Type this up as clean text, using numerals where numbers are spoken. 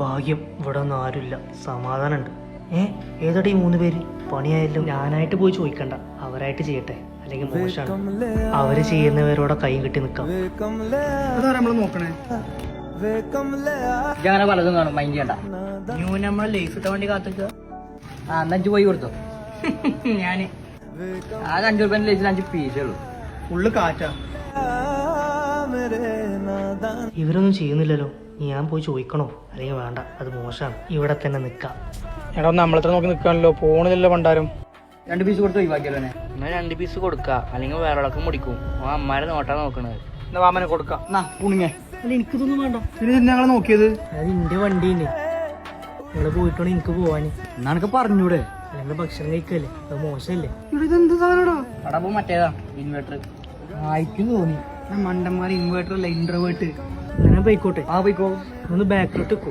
ഭാഗ്യം ഇവിടെ ഒന്നും ആരുമില്ല, സമാധാനമുണ്ട്. ഏതടി 3 പേര്? പണിയായല്ലോ. ഞാനായിട്ട് പോയി ചോദിക്കണ്ട, അവരായിട്ട് ചെയ്യട്ടെ, അല്ലെങ്കിൽ മോശമാണ്. അവര് ചെയ്യുന്നവരോടെ കൈ കെട്ടി നിൽക്കാം. നമ്മള് നോക്കണേ. ഇതങ്ങനെ പലതും കാണും, മൈൻഡ് ചെയ്യണ്ട. നമ്മളെ ലൈഫ് ഇട്ട വണ്ടി കാത്തിക്കുക. എന്നാ 5 പോയി കൊടുത്തോ. ഞാന് ആ 5 രൂപേന്റെ ലൈസിന് 5 പീസേ ഉള്ളൂ. ഫുള്ള് കാറ്റാ. ഇവരൊന്നും ചെയ്യുന്നില്ലല്ലോ. ഞാൻ പോയി ചോദിക്കണോ അല്ലെങ്കിൽ വേണ്ട? അത് മോശമാണ്. ഇവിടെ തന്നെ നിക്കാം. എടാ നമ്മളത്ര നോക്കി നിക്കാണല്ലോ, പോണില്ലല്ലോ പണ്ടാരും. 2 പീസ് കൊടുത്ത് ഒഴിവാക്കിയല്ലോ. എന്നാൽ 2 പീസ് കൊടുക്കുക, അല്ലെങ്കിൽ വേറെ ആളൊക്കെ മുടിക്കും. അമ്മമാരെ നോട്ടാ നോക്കണത്. എന്നാ വാമനെ കൊടുക്കാം. പുണിങ്ങേ. അല്ല, എനിക്കിതൊന്നും വേണ്ട. പിന്നെ ഞങ്ങളെ നോക്കിയത് അത് എന്റെ വണ്ടീന്. ഇവിടെ പോയിട്ടാണ് എനിക്ക് പോവാന്. എന്നാ എനിക്ക് പറഞ്ഞൂടെ? അല്ലെങ്കിൽ ഭക്ഷണം കഴിക്കല്ലേ, അത് മോശമല്ലേ? ഇതെന്ത് സാധനടാ? അടപ്പോ മറ്റേതാ ഇൻവെർട്ടർ. ആയിക്കും തോന്നി മണ്ടന്മാർ ഇൻവേർട്ടർ അല്ല, ഇൻട്രോവേർട്ട്. അങ്ങനെ പോയിക്കോട്ടെ. പോയിക്കോ. ഒന്ന് ബാക്കിലോട്ട് വെക്കോ.